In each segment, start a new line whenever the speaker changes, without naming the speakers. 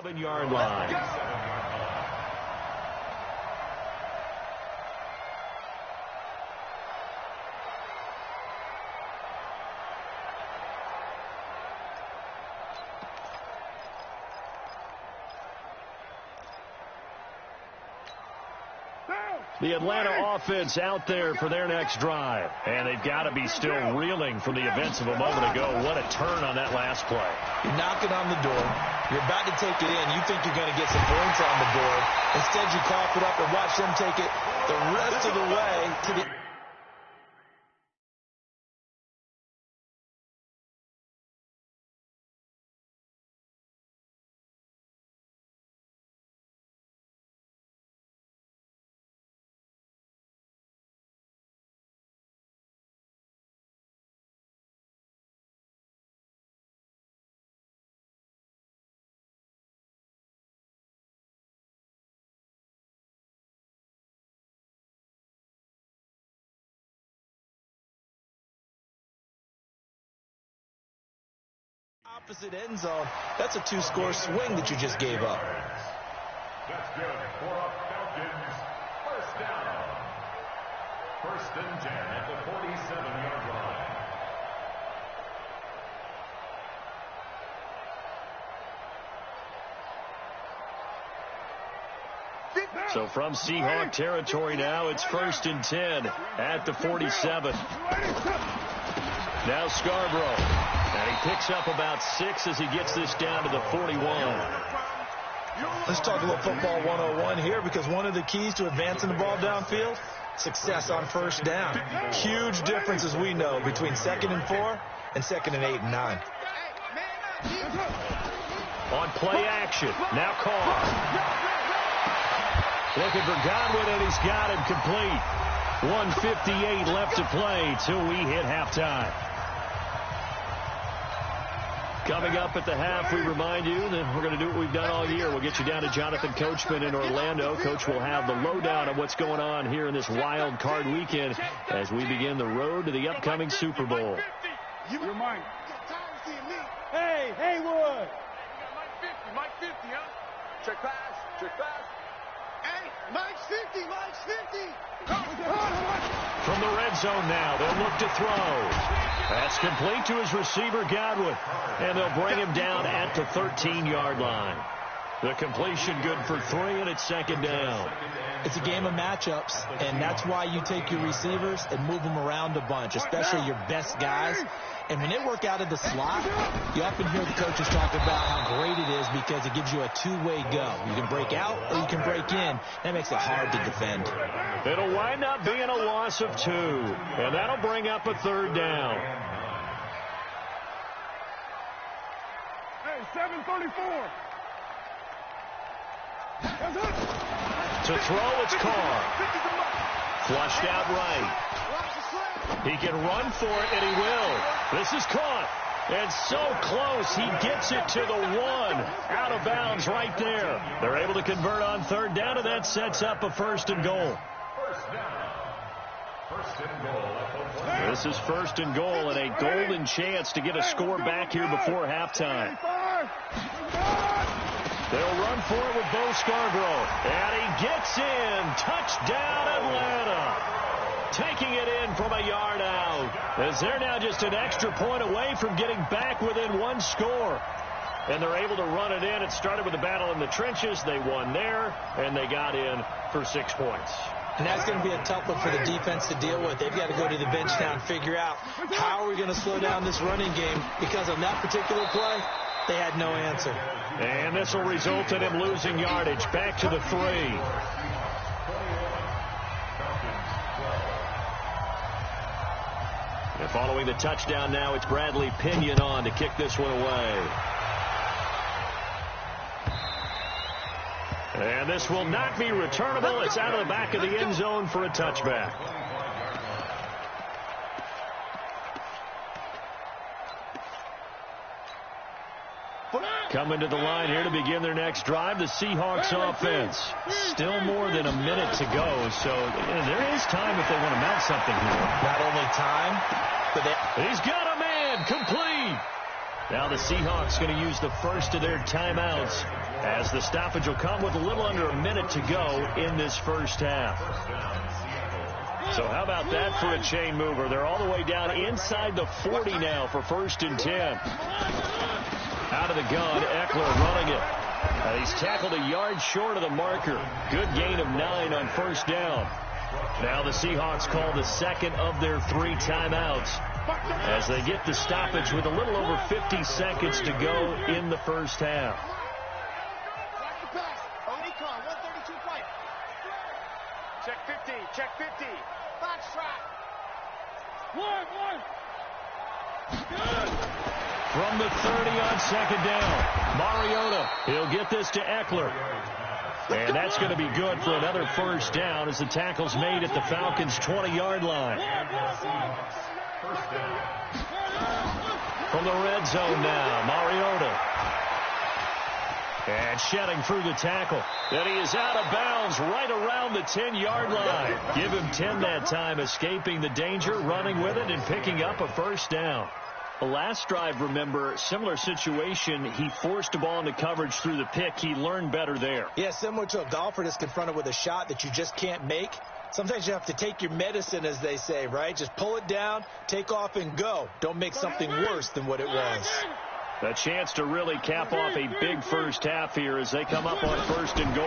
7-yard line. The Atlanta offense out there for their next drive. And they've got to be still reeling from the events of a moment ago. What a turn on that last play.
You're knocking on the door. You're about to take it in. You think you're going to get some points on the board. Instead, you cough it up and watch them take it the rest of the way to the... opposite end zone. That's a two-score swing that you just gave up.
That's good for a Falcons first down. 1st and 10 at the 47-yard line.
So from Seahawk territory now, it's 1st and 10 at the 47. Now Scarborough. And he picks up about 6 as he gets this down to the 41.
Let's talk a little football 101 here, because one of the keys to advancing the ball downfield, success on first down. Huge difference, as we know, between 2nd and 4 and 2nd and 8 and 9.
On play action, now Carr. Looking for Godwin, and he's got him complete. 1:58 left to play till we hit halftime. Coming up at the half, we remind you that we're going to do what we've done all year. We'll get you down to Jonathan Coachman in Orlando. Coach will have the lowdown of what's going on here in this wild card weekend as we begin the road to the upcoming Super Bowl.
You're mine. Hey, Haywood.
Mike 50, huh? Check pass. Hey, Mike's 50.
From the red zone now, they'll look to throw. That's complete to his receiver, Godwin. And they'll bring him down at the 13-yard line. The completion good for 3, and it's 2nd down.
It's a game of matchups, and that's why you take your receivers and move them around a bunch, especially your best guys. And when they work out of the slot, you often hear the coaches talk about how great it is because it gives you a two-way go. You can break out or you can break in. That makes it hard to defend.
It'll wind up being a loss of 2, and that'll bring up a 3rd down.
Hey, 7:34.
To throw, it's Carr. Flushed out right. He can run for it, and he will. This is caught. And so close, he gets it to the 1. Out of bounds right there. They're able to convert on 3rd down, and that sets up a 1st and goal. This is 1st and goal, and a golden chance to get a score back here before halftime. They'll run for it with Bo Scarborough. And he gets in. Touchdown, Atlanta. Taking it in from a yard out. As they're now just an extra point away from getting back within 1 score. And they're able to run it in. It started with a battle in the trenches. They won there, and they got in for 6 points.
And that's going to be a tough one for the defense to deal with. They've got to go to the bench now and figure out how are we going to slow down this running game, because on that particular play, they had no answer.
And this will result in him losing yardage back to the 3. And following the touchdown now, it's Bradley Pinion on to kick this one away. And this will not be returnable. It's out of the back of the end zone for a touchback. Coming to the line here to begin their next drive, the Seahawks offense. Still more than a minute to go, so there is time if they want to mount something here.
Not only time, but
he's got a man complete. Now the Seahawks going to use the first of their timeouts as the stoppage will come with a little under a minute to go in this first half. So how about that for a chain mover? They're all the way down inside the 40 now for 1st and 10. Out of the gun, Eckler running it. He's tackled a yard short of the marker. Good gain of 9 on 1st down. Now the Seahawks call the second of their 3 timeouts as they get the stoppage with a little over 50 seconds to go in the first half.
Check 50, check 50. Box trap. One.
From the 30 on 2nd down, Mariota, he'll get this to Eckler. And that's going to be good for another 1st down as the tackle's made at the Falcons' 20-yard line. From the red zone now, Mariota. And shedding through the tackle. Then he is out of bounds right around the 10-yard line. Give him 10 that time, escaping the danger, running with it, and picking up a 1st down. The last drive, remember, similar situation. He forced the ball into coverage through the pick. He learned better there.
Yeah, similar to a golfer that's confronted with a shot that you just can't make. Sometimes you have to take your medicine, as they say, right? Just pull it down, take off, and go. Don't make something worse than what it was.
A chance to really cap off a big first half here as they come up on 1st and goal.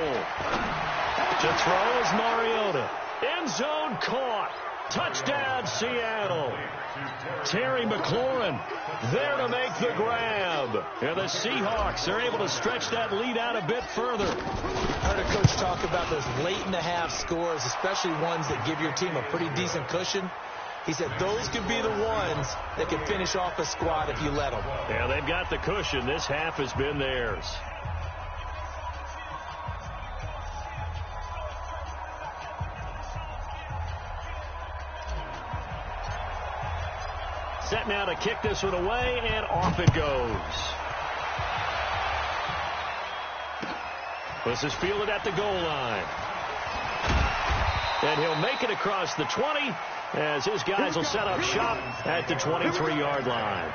To throw is Mariota. End zone caught. Touchdown, Seattle. Terry McLaurin there to make the grab. And the Seahawks are able to stretch that lead out a bit further.
I heard a coach talk about those late-in-the-half scores, especially ones that give your team a pretty decent cushion. He said those could be the ones that can finish off a squad if you let them.
Yeah, they've got the cushion. This half has been theirs. Set now to kick this one away, and off it goes. This is fielded at the goal line. And he'll make it across the 20 as his guys will set up shop at the 23-yard line.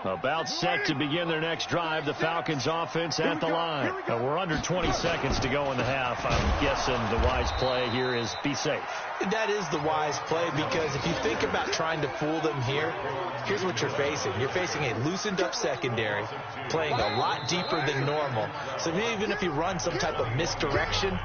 About set to begin their next drive, the Falcons offense at the line. We're under 20 seconds to go in the half. I'm guessing the wise play here is be safe.
That is the wise play, because if you think about trying to fool them here, here's what you're facing. You're facing a loosened up secondary, playing a lot deeper than normal. So even if you run some type of misdirection,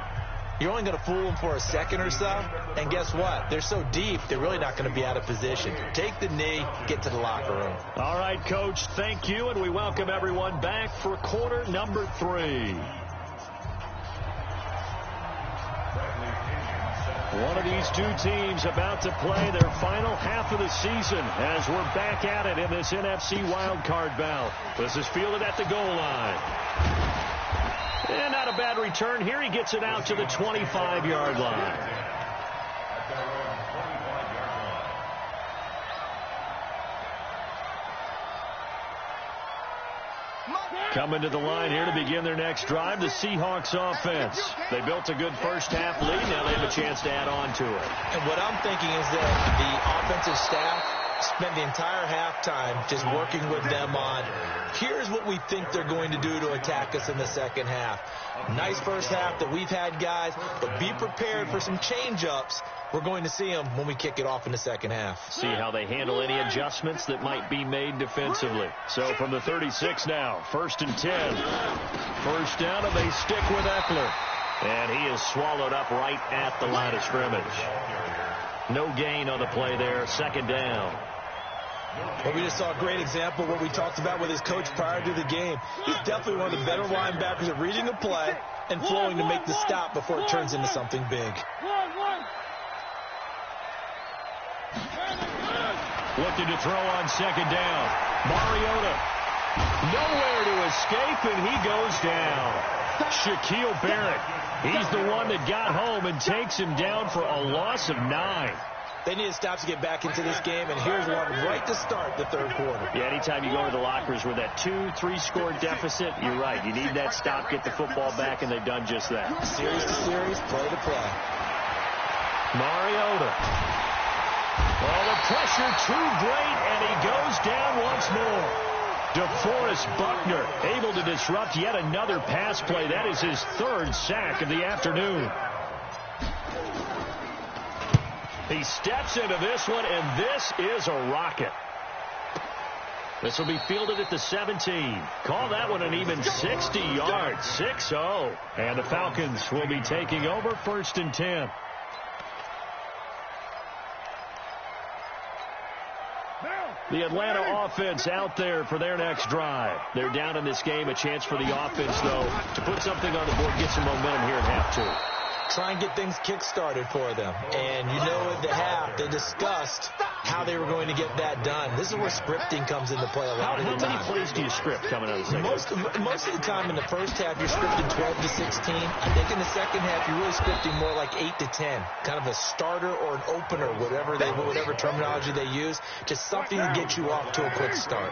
you're only going to fool them for a second or so. And guess what? They're so deep, they're really not going to be out of position. Take the knee, get to the locker room.
All right, Coach, thank you, and we welcome everyone back for quarter number 3. One of these two teams about to play their final half of the season as we're back at it in this NFC wildcard bout. This is fielded at the goal line. And not a bad return here. He gets it out to the 25-yard line. Coming to the line here to begin their next drive, the Seahawks offense. They built a good first half lead. Now they have a chance to add on to it.
And what I'm thinking is that the offensive staff spent the entire halftime just working with them on, here's what we think they're going to do to attack us in the second half. Nice first half that we've had, guys, but be prepared for some change-ups. We're going to see them when we kick it off in the second half.
See how they handle any adjustments that might be made defensively. So from the 36 now, 1st and 10. First down, and they stick with Eckler. And he is swallowed up right at the line of scrimmage. No gain on the play there, 2nd down.
Well, we just saw a great example of what we talked about with his coach prior to the game. He's definitely one of the better linebackers at reading the play and flowing to make the stop before it turns into something big.
Looking to throw on 2nd down. Mariota. Nowhere to escape, and he goes down. Shaquille Barrett. He's the one that got home and takes him down for a loss of 9.
They need a stop to get back into this game, and here's one right to start the third quarter.
Yeah, anytime you go to the lockers with that 2-3 score deficit, you're right. You need that stop, get the football back, and they've done just that.
Series to series, play to play.
Mariota. Oh, the pressure too great, and he goes down once more. DeForest Buckner able to disrupt yet another pass play. That is his 3rd sack of the afternoon. He steps into this one, and this is a rocket. This will be fielded at the 17. Call that one an even 60 yards, 6-0. And the Falcons will be taking over 1st and 10. The Atlanta offense out there for their next drive. They're down in this game. A chance for the offense, though, to put something on the board, get some momentum here at half 2.
Try and get things kick-started for them. And you know at the half, they discussed how they were going to get that done. This is where scripting comes into play a lot of the time.
How many plays do you script coming out of the second half?
Most of the time in the first half, you're scripting 12 to 16. I think in the second half, you're really scripting more like 8 to 10. Kind of a starter or an opener, whatever terminology they use. Just something to get you off to a quick start.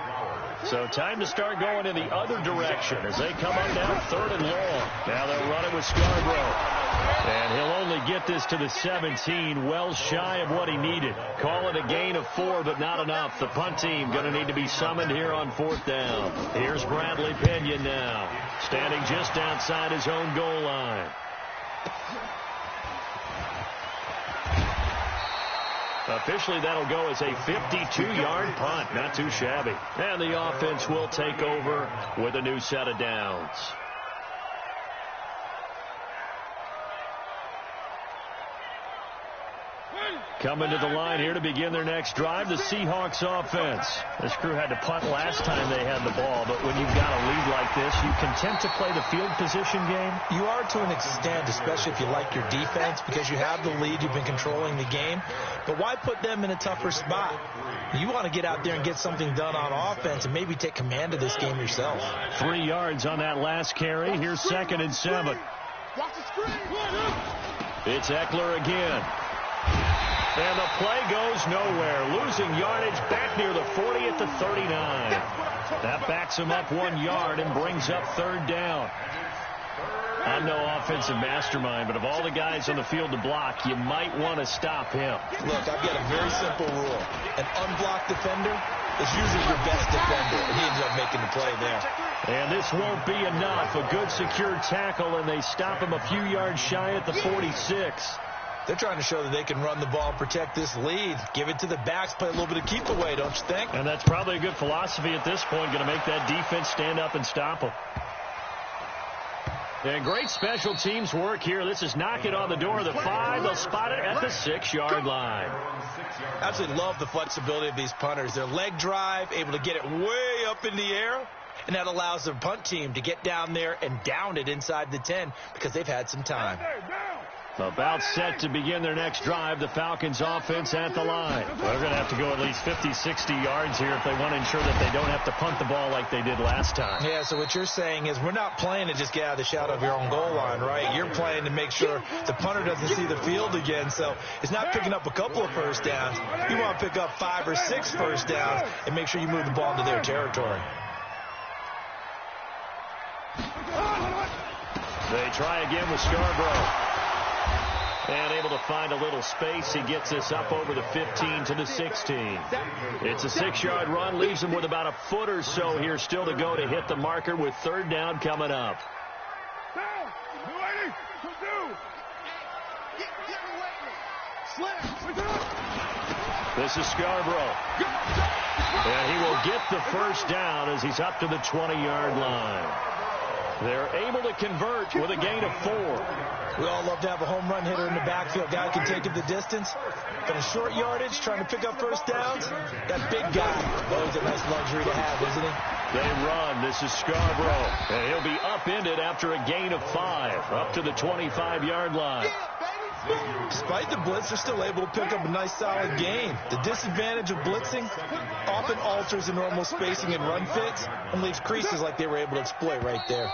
So time to start going in the other direction as they come up now 3rd and long. Now they'll run it with Scarborough. And he'll only get this to the 17, well shy of what he needed. Call it a gain of 4, but not enough. The punt team going to need to be summoned here on 4th down. Here's Bradley Pinion now, standing just outside his own goal line. Officially, that'll go as a 52-yard punt. Not too shabby. And the offense will take over with a new set of downs. Coming to the line here to begin their next drive, the Seahawks offense. This crew had to punt last time they had the ball, but when you've got a lead like this, you content to play the field position game?
You are to an extent, especially if you like your defense, because you have the lead, you've been controlling the game. But why put them in a tougher spot? You want to get out there and get something done on offense and maybe take command of this game yourself.
3 yards on that last carry. Here's 2nd and 7. It's Eckler again. And the play goes nowhere. Losing yardage back near the 40 at the 39. That backs him up 1 yard and brings up 3rd down. I'm no offensive mastermind, but of all the guys on the field to block, you might want to stop him.
Look, I've got a very simple rule. An unblocked defender is usually your best defender, and he ends up making the play there.
And this won't be enough. A good secure tackle, and they stop him a few yards shy at the 46.
They're trying to show that they can run the ball and protect this lead. Give it to the backs, play a little bit of keep away, don't you think?
And that's probably a good philosophy at this point, going to make that defense stand up and stop them. And great special teams work here. This is knock it on the door of the 5. They'll spot it at the 6-yard line.
Absolutely love the flexibility of these punters. Their leg drive, able to get it way up in the air, and that allows the punt team to get down there and down it inside the 10 because they've had some time.
About set to begin their next drive, the Falcons offense at the line. They're going to have to go at least 50, 60 yards here if they want to ensure that they don't have to punt the ball like they did last time.
Yeah, so what you're saying is we're not playing to just get out of the shadow of your own goal line, right? You're playing to make sure the punter doesn't see the field again. So it's not picking up a couple of first downs. You want to pick up 5 or 6 first downs and make sure you move the ball into their territory.
They try again with Scarborough. And able to find a little space. He gets this up over the 15 to the 16. It's a 6-yard run. Leaves him with about a foot or so here still to go to hit the marker with third down coming up. This is Scarborough. And he will get the first down as he's up to the 20-yard line. They're able to convert with a gain of 4.
We all love to have a home run hitter in the backfield. Guy can take it the distance. But in short yardage, trying to pick up first downs, that big guy, always a nice luxury to have, isn't he?
They run. This is Scarborough. And he'll be upended after a gain of 5, up to the 25-yard line.
Despite the blitz, they're still able to pick up a nice, solid gain. The disadvantage of blitzing often alters the normal spacing and run fits and leaves creases like they were able to exploit right there.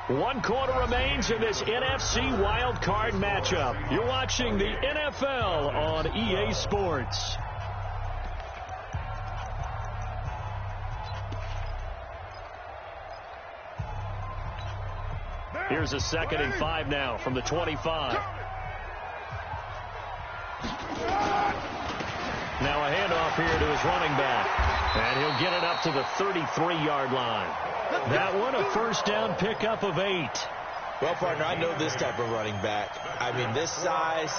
1 quarter remains in this NFC wild card matchup. You're watching the NFL on EA Sports. Here's a 2nd and 5 now from the 25. Now a handoff here to his running back. And he'll get it up to the 33-yard line. That one a first down pickup of 8.
Well, partner, I know this type of running back. I mean, this size,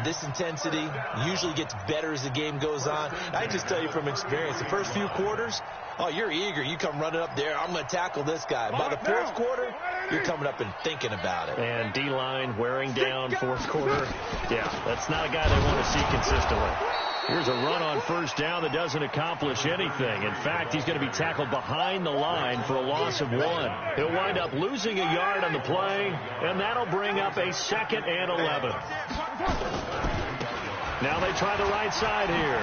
this intensity usually gets better as the game goes on. I just tell you from experience, the first few quarters, oh, you're eager. You come running up there. I'm going to tackle this guy. By the 4th quarter, you're coming up and thinking about it.
And D-line wearing down 4th quarter. Yeah, that's not a guy they want to see consistently. Here's a run on first down that doesn't accomplish anything. In fact, he's going to be tackled behind the line for a loss of 1. He'll wind up losing a yard on the play, and that'll bring up a 2nd and 11. Now they try the right side here.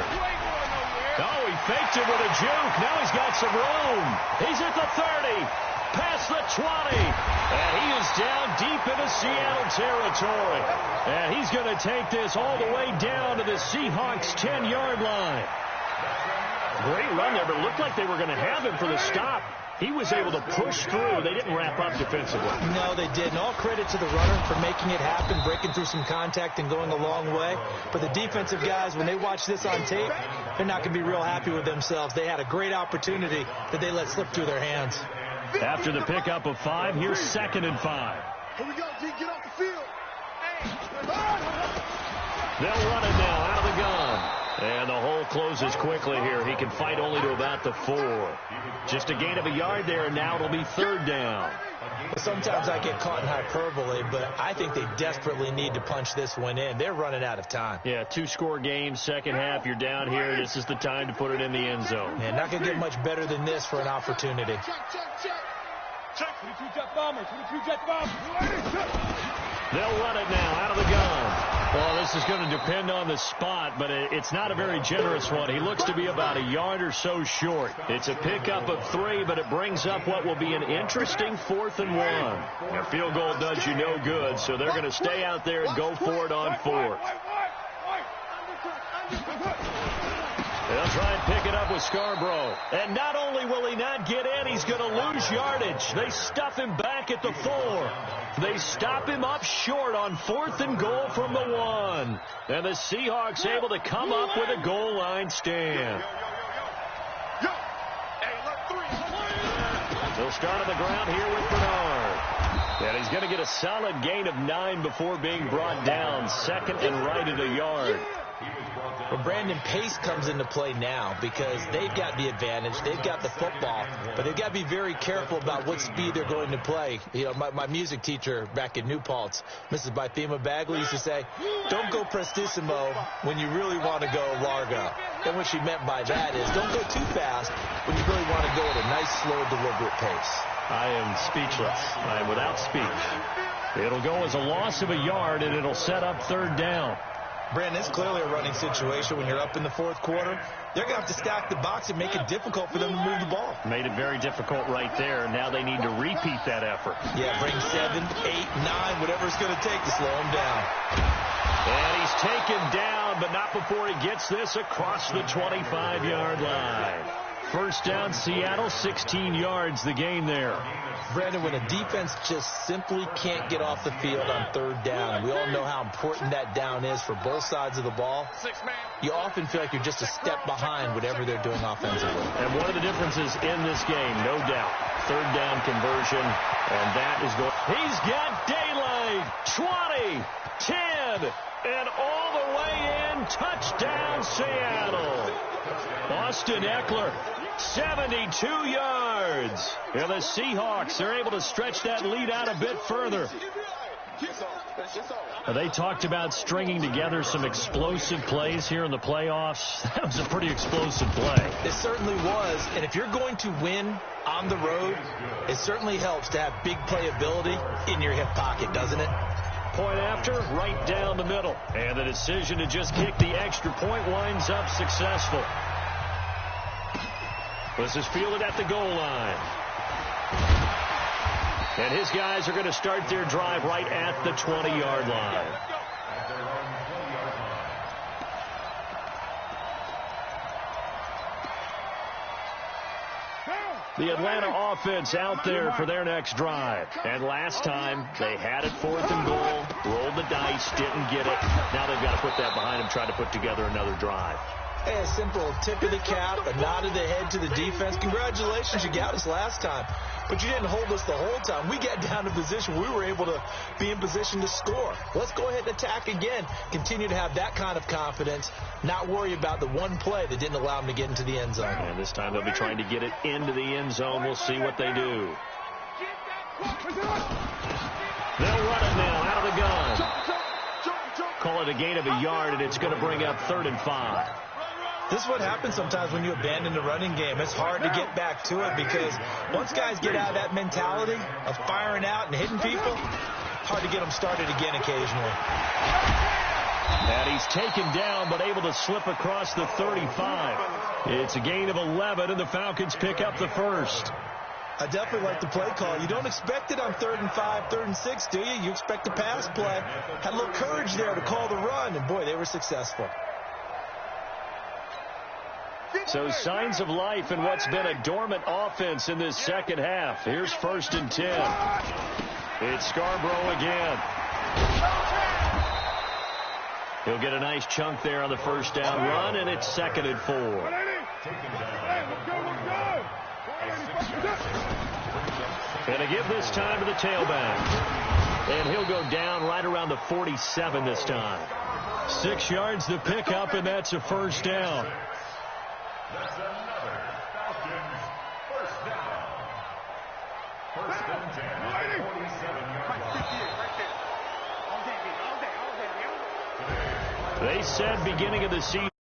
Oh, he faked it with a juke. Now he's got some room. He's at the 30, past the 20, and he is down deep into Seattle territory. And he's going to take this all the way down to the Seahawks' 10-yard line. Great run there, but it looked like they were going to have him for the stop. He was able to push through. They didn't wrap up defensively.
No, they didn't. All credit to the runner for making it happen, breaking through some contact and going a long way. But the defensive guys, when they watch this on tape, they're not going to be real happy with themselves. They had a great opportunity that they let slip through their hands.
After the pickup of 5, here's 2nd and 5.
Here we go, G. Get off the field.
They'll run it now out of the gun. And the hole closes quickly here. He can fight only to about the 4. Just a gain of a yard there, and now it'll be 3rd down.
Well, sometimes I get caught in hyperbole, but I think they desperately need to punch this one in. They're running out of time.
Yeah, 2-score game, second half. You're down here. This is the time to put it in the end zone.
And not going to get much better than this for an opportunity.
Check. 22 jet bombers. 22 jet bombers.
They'll run it now out of the gun. Well, this is going to depend on the spot, but it's not a very generous one. He looks to be about a yard or so short. It's a pickup of 3, but it brings up what will be an interesting 4th and 1. A field goal does you no good, so they're going to stay out there and go for it on 4th. They'll try and pick it up with Scarborough. And not only will he not get in, he's going to lose yardage. They stuff him back at the 4. They stop him up short on 4th and goal from the 1. And the Seahawks able to come up with a goal line stand. They'll start on the ground here with Bernard. And he's going to get a solid gain of 9 before being brought down. 2nd and right at a yard.
Well, Brandon, pace comes into play now because they've got the advantage. They've got the football, but they've got to be very careful about what speed they're going to play. You know, my music teacher back in New Paltz, Mrs. Bythema Bagley, used to say, don't go prestissimo when you really want to go largo. And what she meant by that is don't go too fast when you really want to go at a nice, slow, deliberate pace.
I am speechless. I am without speech. It'll go as a loss of a yard, and it'll set up 3rd down.
Brandon, it's clearly a running situation when you're up in the 4th quarter. They're going to have to stack the box and make it difficult for them to move the ball.
Made it very difficult right there. Now they need to repeat that effort.
Yeah, bring 7, 8, 9, whatever it's going to take to slow him down.
And he's taken down, but not before he gets this across the 25-yard line. First down, Seattle, 16 yards the gain there.
Brandon, when a defense just simply can't get off the field on third down, and we all know how important that down is for both sides of the ball, you often feel like you're just a step behind whatever they're doing offensively.
And one of the differences in this game, no doubt, third down conversion, and that is going. He's got daylight, 20, 10, and all the way in, touchdown Seattle. Austin Eckler, 72 yards. And the Seahawks are able to stretch that lead out a bit further. They talked about stringing together some explosive plays here in the playoffs. That was a pretty explosive play.
It certainly was. And if you're going to win on the road, it certainly helps to have big playability in your hip pocket, doesn't it?
Point after, right down the middle. And the decision to just kick the extra point winds up successful. This is fielded at the goal line. And his guys are going to start their drive right at the 20-yard line. The Atlanta offense out there for their next drive. And last time, they had it 4th and goal, rolled the dice, didn't get it. Now they've got to put that behind them, try to put together another drive.
Hey, a simple tip of the cap, a nod of the head to the defense. Congratulations, you got us last time. But you didn't hold us the whole time. We got down to position. We were able to be in position to score. Let's go ahead and attack again. Continue to have that kind of confidence. Not worry about the one play that didn't allow them to get into the end zone.
And this time they'll be trying to get it into the end zone. We'll see what they do. They'll run it now out of the gun. Call it a gain of a yard, and it's going to bring up 3rd and 5.
This is what happens sometimes when you abandon the running game. It's hard to get back to it because once guys get out of that mentality of firing out and hitting people, hard to get them started again occasionally.
And he's taken down but able to slip across the 35. It's a gain of 11, and the Falcons pick up the first.
I definitely like the play call. You don't expect it on 3rd and 5, 3rd and 6, do you? You expect a pass play. Had a little courage there to call the run, and boy, they were successful.
So signs of life in what's been a dormant offense in this second half. Here's 1st and 10. It's Scarborough again. He'll get a nice chunk there on the first down run, and it's 2nd and 4. And to give this time to the tailback. And he'll go down right around the 47 this time. 6 yards to pick up, and that's a first down.
That's another Falcons first down. 1st and 10 at the 47-yard line.
They said beginning of the season.